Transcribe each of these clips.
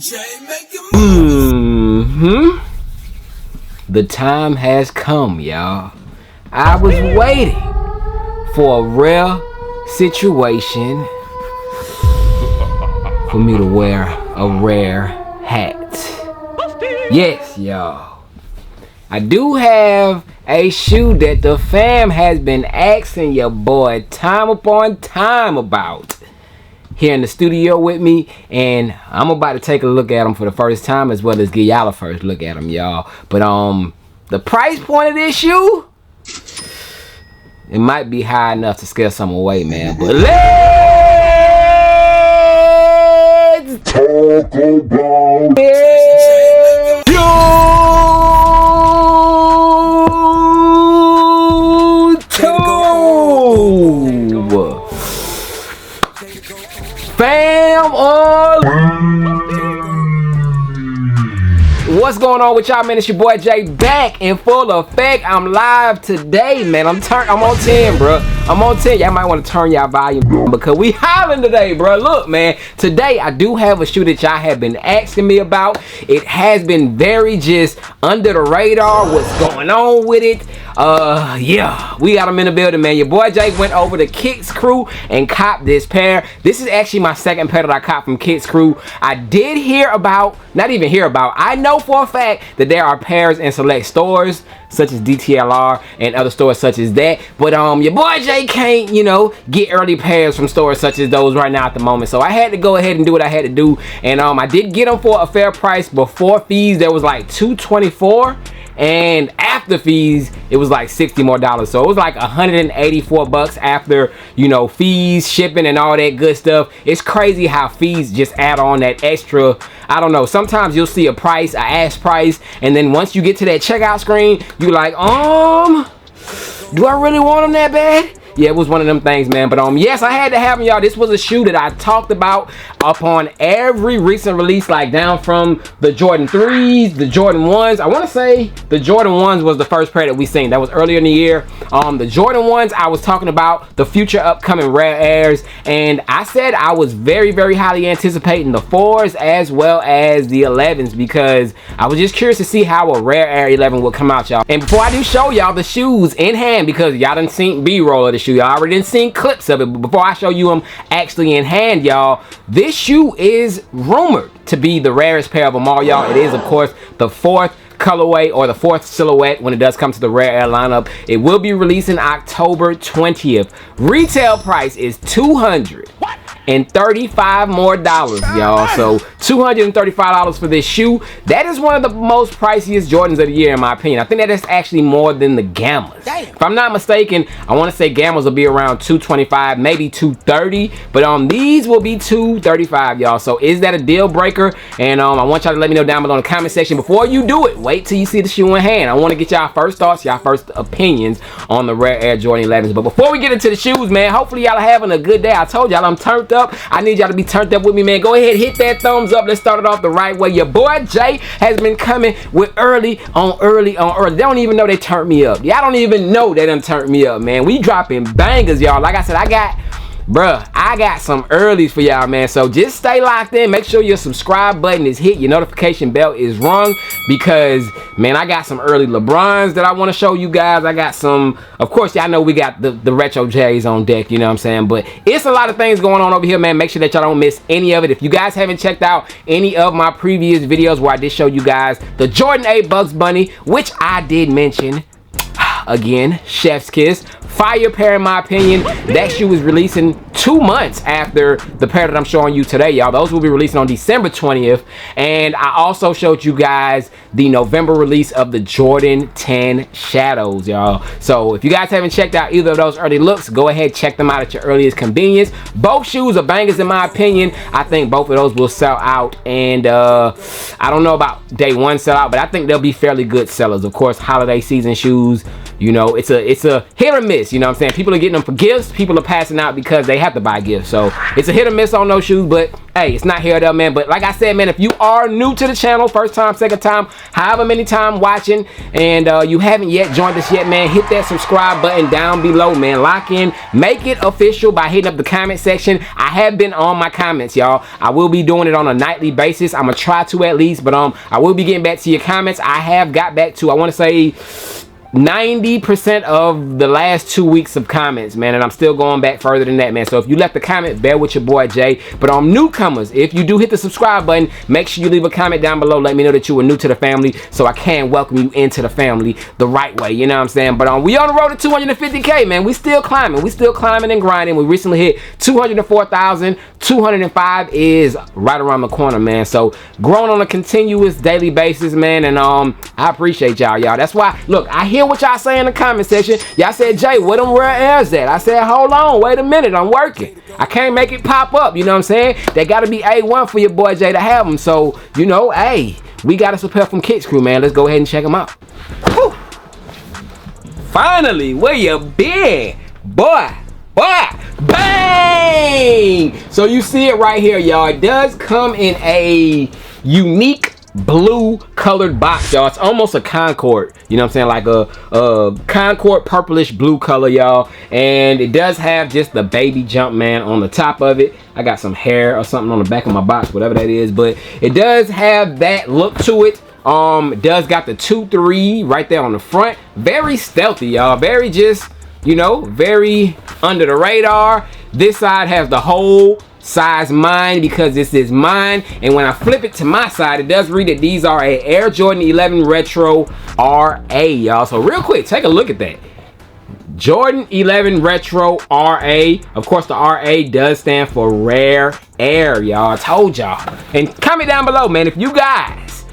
The time has come, y'all. I was waiting for a rare situation for me to wear a rare hat. Yes, y'all. I do have a shoe that the fam has been asking your boy time upon time about here in the studio with me, and I'm about to take a look at them for the first time, as well as give y'all a first look at them, y'all. But the price point of this shoe, it might be high enough to scare some away, man. But let's talk about it. Fam on. What's going on with y'all, man? It's your boy Jay back in full effect. I'm live today, man. I'm on 10, bro. I'm on 10. Y'all might want to turn y'all volume because we hollering today, bro. Look, man. Today I do have a shoe that y'all have been asking me about. It has been very just under the radar. What's going on with it? Yeah, we got them in the building, man. Your boy Jay went over to Kicks Crew and copped this pair. This is actually my second pair that I copped from Kicks Crew. I did hear about, not even hear about, I know for a fact that there are pairs in select stores such as DTLR and other stores such as that, but your boy Jay can't, you know, get early pairs from stores such as those right now at the moment. So I had to go ahead and do what I had to do, and I did get them for a fair price. Before fees there was like $224, and after fees it was like $60 more. So it was like $184 after, you know, fees, shipping, and all that good stuff. It's crazy how fees just add on that extra. I don't know, sometimes you'll see a price, a ask price, and then once you get to that checkout screen, you like, do I really want them that bad? Yeah, it was one of them things, man. But yes, I had to have them, y'all. This was a shoe that I talked about upon every recent release, like down from the Jordan 3s, the Jordan 1s. I want to say the Jordan 1s was the first pair that we seen. That was earlier in the year. The Jordan 1s, I was talking about the future upcoming rare airs, and I said I was very, very highly anticipating the 4s as well as the 11s, because I was just curious to see how a rare air 11 would come out, y'all. And before I do show y'all the shoes in hand, because y'all done seen B-roll of the shoe, y'all already done seen clips of it, but before I show you them actually in hand, y'all, this shoe is rumored to be the rarest pair of them all, y'all. It is, of course, the 4th colorway or the 4th silhouette when it does come to the rare air lineup. It will be releasing October 20th. Retail price is $235 more, y'all. So $235 for this shoe. That is one of the most priciest Jordans of the year, in my opinion. I think that is actually more than the Gammas. If I'm not mistaken, I want to say Gammas will be around $225, maybe $230, but these will be $235, y'all. So is that a deal breaker? And I want y'all to let me know down below in the comment section. Before you do it, wait till you see the shoe in hand. I want to get y'all first thoughts, y'all first opinions on the rare air Jordan 11s. But before we get into the shoes, man, hopefully y'all are having a good day. I told y'all I'm turned up. I need y'all to be turned up with me, man. Go ahead, hit that thumbs up. Let's start it off the right way. Your boy Jay has been coming with early on early. They don't even know they turned me up. Y'all don't even know they done turned me up, man. We dropping bangers, y'all. Like I said, I got some earlies for y'all, man. So just stay locked in. Make sure your subscribe button is hit, your notification bell is rung, because, man, I got some early LeBrons that I want to show you guys. I got some, of course, y'all know we got the retro J's on deck, you know what I'm saying? But it's a lot of things going on over here, man. Make sure that y'all don't miss any of it. If you guys haven't checked out any of my previous videos where I did show you guys the Jordan 8 Bugs Bunny, which I did mention, again, chef's kiss. Fire pair, in my opinion. That shoe is releasing 2 months after the pair that I'm showing you today, y'all. Those will be releasing on December 20th. And I also showed you guys the November release of the Jordan 10 Shadows, y'all. So if you guys haven't checked out either of those early looks, go ahead, check them out at your earliest convenience. Both shoes are bangers, in my opinion. I think both of those will sell out, and I don't know about day one sellout, but I think they'll be fairly good sellers. Of course, holiday season shoes, you know, it's a hit or miss, you know what I'm saying? People are getting them for gifts. People are passing out because they have to buy gifts. So it's a hit or miss on those shoes, but hey, it's not here or there, man. But like I said, man, if you are new to the channel, first time, second time, however many time watching, and you haven't yet joined us yet, man, hit that subscribe button down below, man. Lock in, make it official by hitting up the comment section. I have been on my comments, y'all. I will be doing it on a nightly basis. I'm gonna try to at least, but I will be getting back to your comments. I have got back to, I want to say, 90% of the last 2 weeks of comments, man, and I'm still going back further than that, man. So if you left a comment, bear with your boy Jay. But newcomers, if you do hit the subscribe button, make sure you leave a comment down below. Let me know that you were new to the family, so I can welcome you into the family the right way, you know what I'm saying? But we on the road to 250K, man. We still climbing and grinding. We recently hit 204,000. 205 is right around the corner, man. So growing on a continuous daily basis, man, and I appreciate y'all. That's why, look, I hear what y'all say in the comment section. Y'all said, Jay, where them rare airs at? I said, hold on, wait a minute, I'm working. I can't make it pop up, you know what I'm saying? They gotta be A1 for your boy Jay to have them. So, you know, hey, we got us a pair from Kicks Crew, man. Let's go ahead and check them out. Whew. Finally, where you been? Boy, bang! So you see it right here, y'all. It does come in a unique blue colored box, y'all. It's almost a Concord, you know what I'm saying, like a Concord purplish blue color, y'all. And it does have just the baby Jumpman on the top of it. I got some hair or something on the back of my box, whatever that is, but it does have that look to it. It does got the 2-3 right there on the front. Very stealthy, y'all. Very just, you know, very under the radar. This side has the whole size mine because this is mine, and when I flip it to my side, it does read that these are a Air Jordan 11 Retro RA, y'all. So real quick, take a look at that. Jordan 11 Retro RA. Of course, the RA does stand for Rare Air, y'all. I told y'all. And comment down below, man, if you guys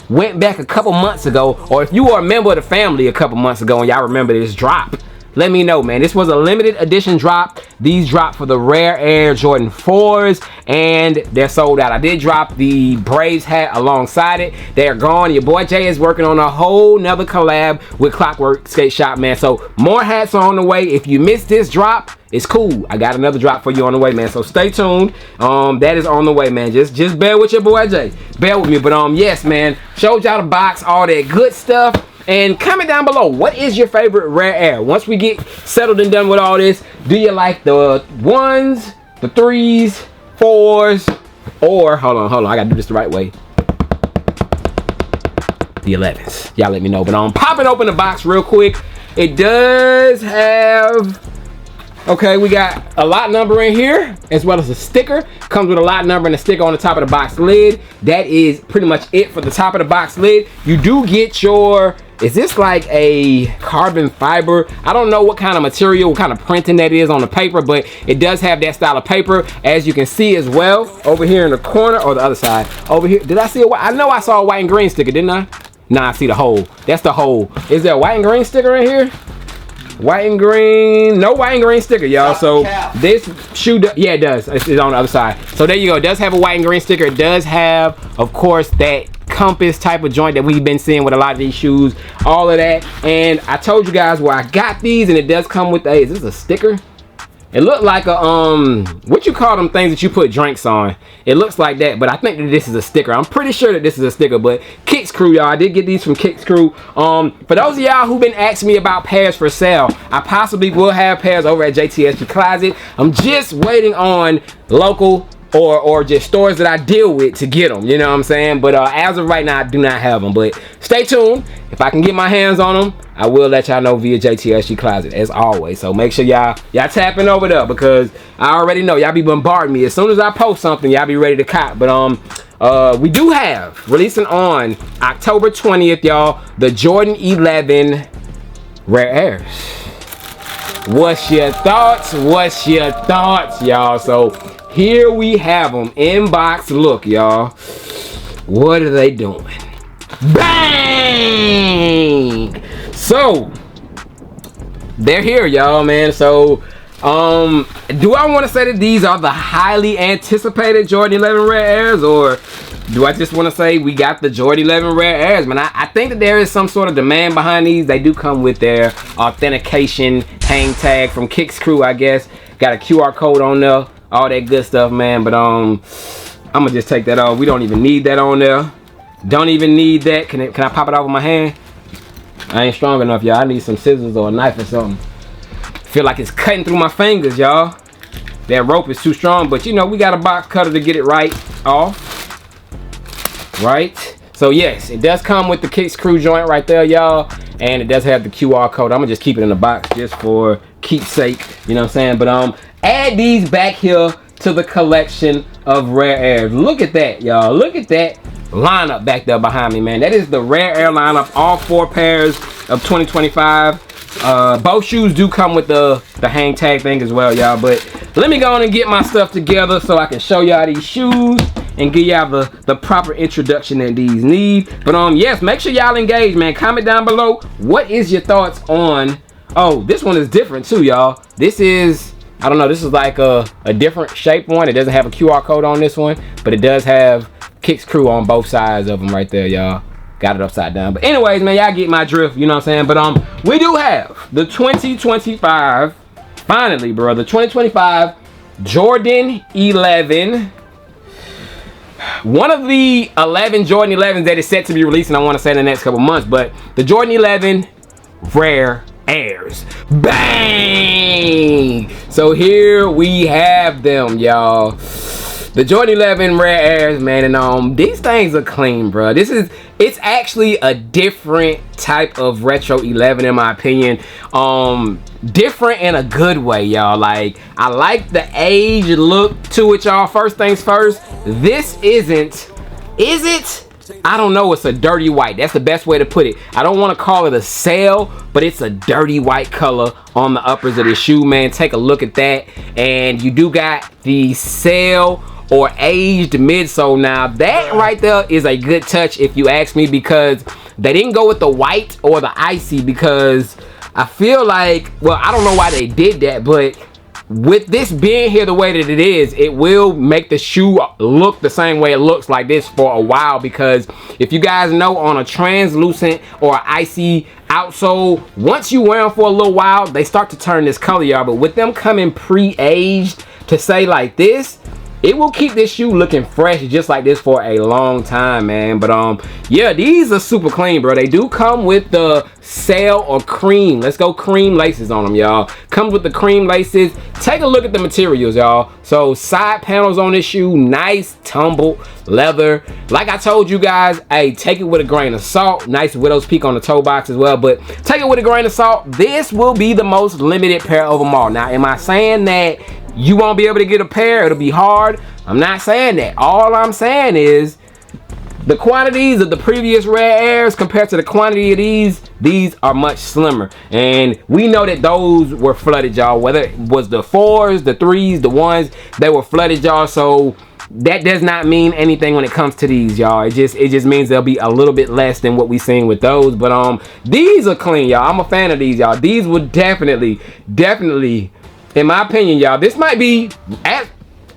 went back a couple months ago, or if you were a member of the family a couple months ago and y'all remember this drop, let me know, man. This was a limited edition drop. These dropped for the Rare Air Jordan 4s, and they're sold out. I did drop the Braves hat alongside it. They're gone. Your boy Jay is working on a whole nother collab with Clockwork Skate Shop, man. So more hats are on the way. If you missed this drop, it's cool. I got another drop for you on the way, man. So stay tuned. That is on the way, man. Just bear with your boy Jay. Bear with me. But yes, man. Showed y'all the box, all that good stuff. And comment down below, what is your favorite Rare Air? Once we get settled and done with all this, do you like the 1s, the 3s, 4s, or, hold on, I gotta do this the right way, the 11s? Y'all let me know. But I'm popping open the box real quick. It does have, okay, we got a lot number in here, as well as a sticker. Comes with a lot number and a sticker on the top of the box lid. That is pretty much it for the top of the box lid. You do get your, is this like a carbon fiber? I don't know what kind of material, what kind of printing that is on the paper, but it does have that style of paper, as you can see as well. Over here in the corner, or the other side. Over here, did I see a white? I know I saw a white and green sticker, didn't I? Nah, I see the hole. That's the hole. Is there a white and green sticker in here? White and green, no white and green sticker, y'all. So this shoe, yeah, it does. It's on the other side. So there you go. It does have a white and green sticker. It does have, of course, that compass type of joint that we've been seeing with a lot of these shoes, all of that. And I told you guys where I got these, and it does come with a, is this a sticker? It looked like a what you call them things that you put drinks on. It looks like that, but I think that this is a sticker. I'm pretty sure that this is a sticker. But Kicks Crew, y'all, I did get these from Kicks Crew. For those of y'all who've been asking me about pairs for sale, I possibly will have pairs over at JTSG Closet. I'm just waiting on local or just stores that I deal with to get them, you know what I'm saying? But as of right now, I do not have them. But stay tuned. If I can get my hands on them, I will let y'all know via JTSG Closet, as always. So make sure y'all tapping over there, because I already know y'all be bombarding me. As soon as I post something, y'all be ready to cop. But we do have, releasing on October 20th, y'all, the Jordan 11 Rare Airs. What's your thoughts? What's your thoughts, y'all? So here we have them in box. Look, y'all. What are they doing? Bang! So they're here, y'all, man. So do I want to say that these are the highly anticipated Jordan 11 Rare Airs, or do I just want to say we got the Jordan 11 Rare Airs? Man, I think that there is some sort of demand behind these. They do come with their authentication hang tag from Kicks Crew, I guess. Got a QR code on there, all that good stuff, man. But I'm gonna just take that off. We don't even need that on there. Don't even need that. Can I pop it off with my hand? I ain't strong enough, y'all. I need some scissors or a knife or something. Feel like it's cutting through my fingers, y'all. That rope is too strong, but you know, we got a box cutter to get it right off. Right? So yes, it does come with the kick screw joint right there, y'all. And it does have the QR code. I'm gonna just keep it in the box just for keepsake, you know what I'm saying? But add these back here to the collection of Rare Airs. Look at that, y'all. Look at that lineup back there behind me, man. That is the Rare Air lineup, all 4 pairs of 2025. Both shoes do come with the hang tag thing as well, y'all. But let me go on and get my stuff together so I can show y'all these shoes and give y'all the proper introduction that these need. But yes, make sure y'all engage, man. Comment down below, what is your thoughts on, oh, this one is different too, y'all. This is, I don't know, this is like a different shape one. It doesn't have a QR code on this one, but it does have kick screw on both sides of them right there, y'all. Got it upside down. But anyways, man, y'all get my drift, you know what I'm saying? But we do have the 2025, finally, bro, the 2025 Jordan 11. One of the 11 Jordan 11s that is set to be released, and I want to say in the next couple months, but the Jordan 11 Rare Airs. Bang! So here we have them, y'all. The Jordan 11 Rare Airs, man, and these things are clean, bro. It's actually a different type of retro 11 in my opinion. Different in a good way, y'all. Like, I like the age look to it, y'all. First things first, this isn't, is it? I don't know, it's a dirty white. That's the best way to put it. I don't want to call it a sail, but it's a dirty white color on the uppers of the shoe, man. Take a look at that. And you do got the sail or aged midsole. Now that right there is a good touch if you ask me, because they didn't go with the white or the icy, because I feel like, well, I don't know why they did that, but with this being here the way that it is, it will make the shoe look the same way it looks like this for a while. Because if you guys know, on a translucent or icy outsole, once you wear them for a little while, they start to turn this color, y'all. But with them coming pre-aged to say like this, it will keep this shoe looking fresh just like this for a long time, man. But yeah, these are super clean, bro. They do come with the sail or cream, let's go cream laces on them, y'all. Comes with the cream laces. Take a look at the materials, y'all. So side panels on this shoe, nice tumbled leather. Like I told you guys, hey, take it with a grain of salt. Nice widow's peak on the toe box as well, but take it with a grain of salt. This will be the most limited pair of them all. Now, am I saying that you won't be able to get a pair? It'll be hard. I'm not saying that. All I'm saying is the quantities of the previous Rare Airs compared to the quantity of these are much slimmer. And we know that those were flooded, y'all. Whether it was the 4s, the 3s, the 1s, they were flooded, y'all. So that does not mean anything when it comes to these, y'all. It just means they'll be a little bit less than what we seen with those. But these are clean, y'all. I'm a fan of these, y'all. These would definitely, in my opinion, y'all, this might be,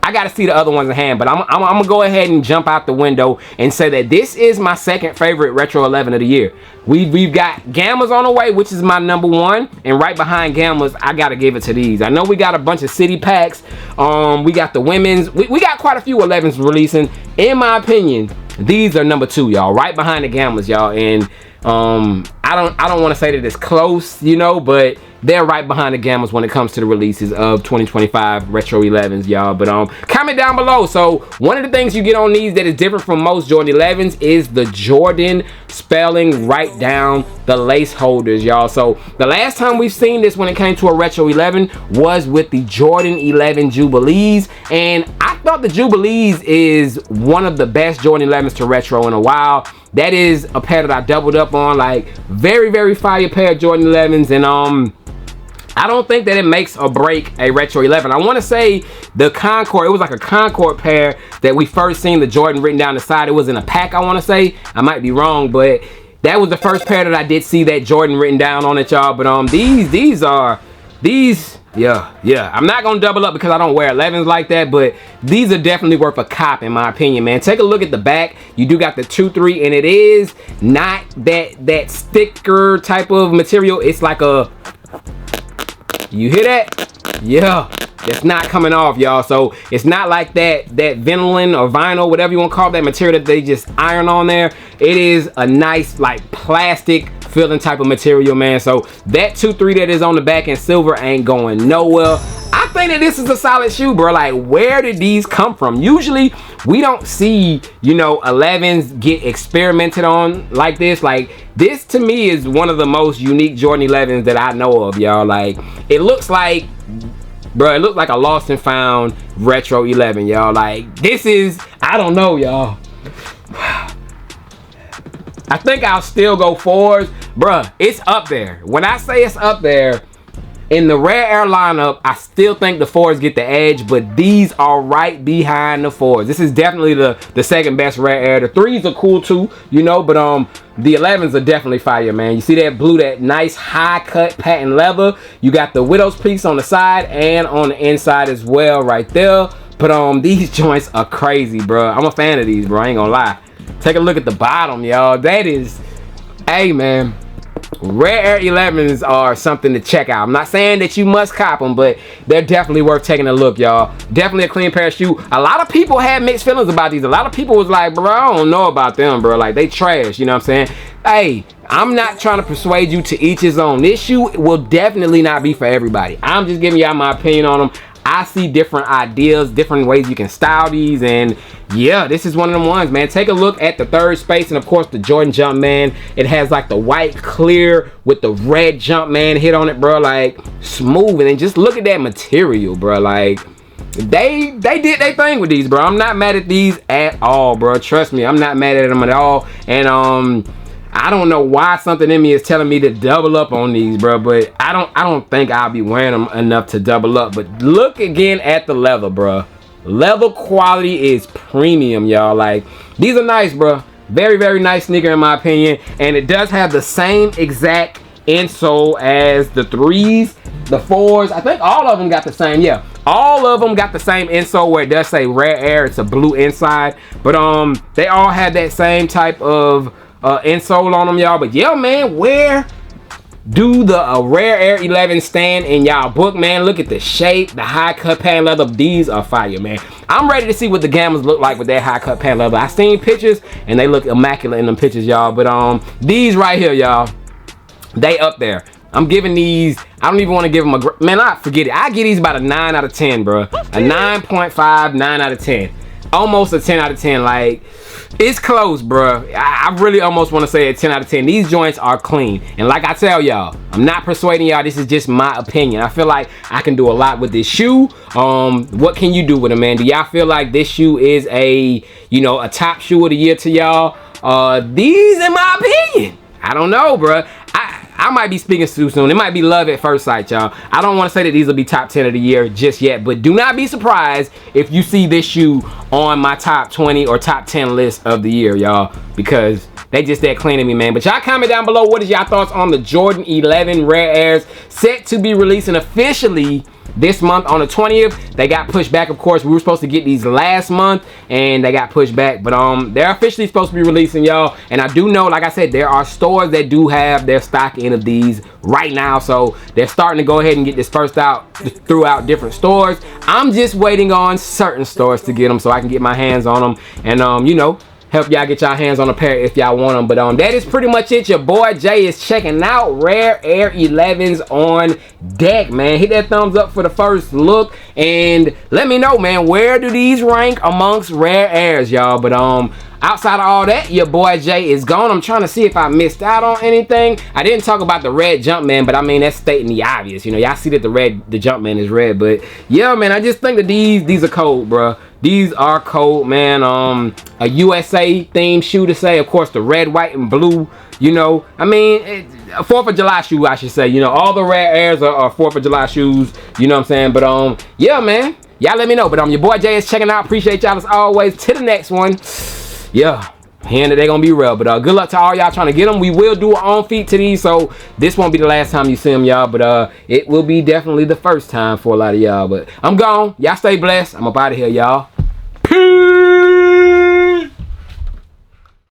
I gotta see the other ones in hand, but I'm gonna go ahead and jump out the window and say that this is my second favorite retro 11 of the year. We've got Gammas on the way, which is my #1, and right behind Gammas, I gotta give it to these. I know we got a bunch of city packs. We got the women's. We got quite a few 11s releasing. In my opinion, these are #2, y'all, right behind the Gammas, y'all. And I don't want to say that it's close, you know, but they're right behind the Gammas when it comes to the releases of 2025 retro 11s, y'all. But comment down below. So one of the things you get on these that is different from most Jordan 11s is the Jordan spelling right down the lace holders, y'all. So the last time we've seen this when it came to a retro 11 was with the Jordan 11 Jubilees, and I thought the Jubilees is one of the best Jordan 11s to retro in a while. That is a pair that I doubled up on, like very fire pair of Jordan 11s. And I don't think that it makes or break a retro 11. I want to say the Concord, it was like a Concord pair that we first seen the Jordan written down the side. It was in a pack, I want to say. I might be wrong, but that was the first pair that I did see that Jordan written down on it, y'all. But yeah, I'm not gonna double up because I don't wear 11s like that, but these are definitely worth a cop in my opinion, man. Take a look at the back. You do got the 2-3, and it is not that sticker type of material. It's like a, you hear that? Yeah, It's not coming off, y'all. So it's not like that vinyl or vinyl, whatever you want to call that material that they just iron on there. It is a nice like plastic feeling type of material, man. So that 2-3 that is on the back in silver ain't going nowhere. I think that this is a solid shoe, bro. Like, where did these come from? Usually we don't see, you know, 11s get experimented on like this. Like, this to me is one of the most unique Jordan 11s that I know of, y'all. Like, it looks like, bro, it looks like a lost and found retro 11, y'all. Like, this is, I don't know, y'all. I think I'll still go 4s. Bruh, it's up there. When I say it's up there, in the rare air lineup, I still think the 4s get the edge, but these are right behind the 4s. This is definitely the second best rare air. The 3s are cool too, you know, but the 11s are definitely fire, man. You see that blue, that nice high cut patent leather. You got the widow's piece on the side and on the inside as well right there. But these joints are crazy, bro. I'm a fan of these, bro. I ain't gonna lie. Take a look at the bottom, y'all. That is, hey, man. Rare Air 11s are something to check out. I'm not saying that you must cop them, but they're definitely worth taking a look, y'all. Definitely a clean pair of shoes. A lot of people had mixed feelings about these. A lot of people was like, bro, I don't know about them, bro. Like, they trash, you know what I'm saying? Hey, I'm not trying to persuade you to each his own. This shoe will definitely not be for everybody. I'm just giving y'all my opinion on them. I see different ideas, different ways you can style these, and yeah, this is one of them ones, man. Take a look at the third space, and of course the Jordan Jumpman. It has like the white clear with the red Jumpman hit on it, bro. Like, smooth. And then just look at that material, bro. Like, they did their thing with these, bro. I'm not mad at these at all, bro. Trust me, I'm not mad at them at all. And I don't know why something in me is telling me to double up on these, bro, but I don't think I'll be wearing them enough to double up. But look again at the leather, bro. Leather quality is premium, y'all. Like, these are nice, bro. Very, very nice sneaker in my opinion. And it does have the same exact insole as the 3s, the 4s. I think all of them got the same, yeah. All of them got the same insole where it does say Rare Air. It's a blue inside. But they all have that same type of insole on them, y'all. But yeah, man, where do the Rare Air 11 stand in y'all book, man? Look at the shape, the high cut patent leather. These are fire, man. I'm ready to see what the Gammas look like with that high cut patent leather. I seen pictures and they look immaculate in them pictures, y'all. But these right here, y'all, they up there. I'm giving these, I don't even want to give them a, man, I forget it. I give these about a 9 out of 10, bro. A 9.5, 9 out of 10. Almost a 10 out of 10. Like, it's close, bro. I really almost want to say a 10 out of 10. These joints are clean. And like I tell y'all, I'm not persuading y'all. This is just my opinion. I feel like I can do a lot with this shoe. What can you do with it, man? Do y'all feel like this shoe is a, you know, a top shoe of the year to y'all? These, in my opinion, I don't know, bro. I might be speaking too soon. It might be love at first sight, y'all. I don't want to say that these will be top 10 of the year just yet, but do not be surprised if you see this shoe on my top 20 or top 10 list of the year, y'all, because they just that clean to me, man. But y'all comment down below, what is y'all thoughts on the Jordan 11 Rare Airs set to be releasing officially this month on the 20th. They got pushed back, of course. We were supposed to get these last month and they got pushed back, but they're officially supposed to be releasing, y'all. And I do know, like I said, there are stores that do have their stock in of these right now, so they're starting to go ahead and get dispersed out throughout different stores. I'm just waiting on certain stores to get them so I can get my hands on them and you know, help y'all get y'all hands on a pair if y'all want them. But that is pretty much it. Your boy Jay is checking out Rare Air 11s on deck, man. Hit that thumbs up for the first look and let me know, man, where do these rank amongst Rare Airs, y'all? But outside of all that, your boy Jay is gone. I'm trying to see if I missed out on anything. I didn't talk about the red Jumpman, but I mean, that's stating the obvious. You know, y'all see that the Jumpman is red. But yeah, man, I just think that these are cold, bro. These are cold, man. A USA themed shoe to say. Of course, the red, white, and blue. You know, I mean, a 4th of July shoe, I should say. You know, all the Rare Airs are 4th of July shoes. You know what I'm saying? But yeah, man. Y'all let me know. But your boy Jay is checking out. Appreciate y'all as always. To the next one. Yeah. And they're gonna be real, but good luck to all y'all trying to get them. We will do our own feet to these, so this won't be the last time you see them, y'all, but it will be definitely the first time for a lot of y'all. But I'm gone. Y'all stay blessed. I'm up out of here, y'all. Peace.